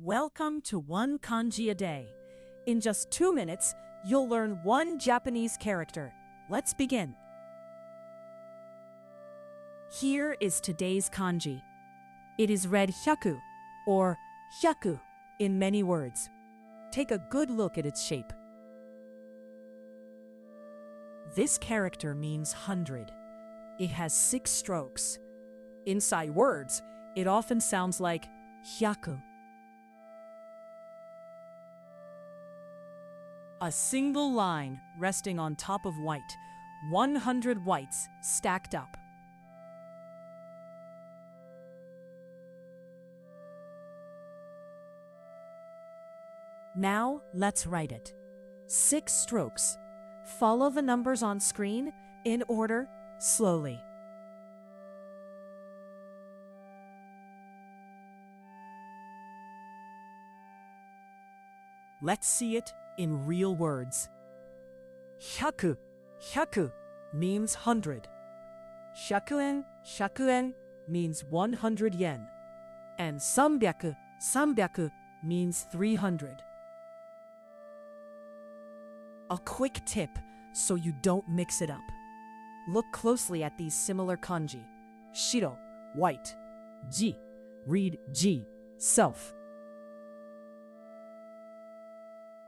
Welcome to One Kanji a Day. In just 2 minutes, you'll learn one Japanese character. Let's begin. Here is today's kanji. It is read hyaku or hyaku in many words. Take a good look at its shape. This character means 100. It has 6 strokes. Inside words, it often sounds like hyaku. A single line resting on top of white, 100 whites stacked up. Now let's write it. 6 strokes. Follow the numbers on screen in order, slowly. Let's see it in real words. Hyaku, hyaku means 100. Hyakuen, hyakuen means 100 yen. And sanbyaku, sanbyaku means 300. A quick tip so you don't mix it up. Look closely at these similar kanji. Shiro, white. Ji, read ji, self.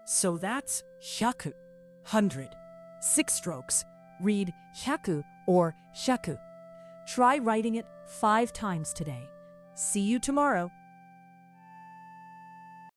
So that's hyaku, 100. 6 strokes. Read hyaku or hyaku. Try writing it 5 times today. See you tomorrow.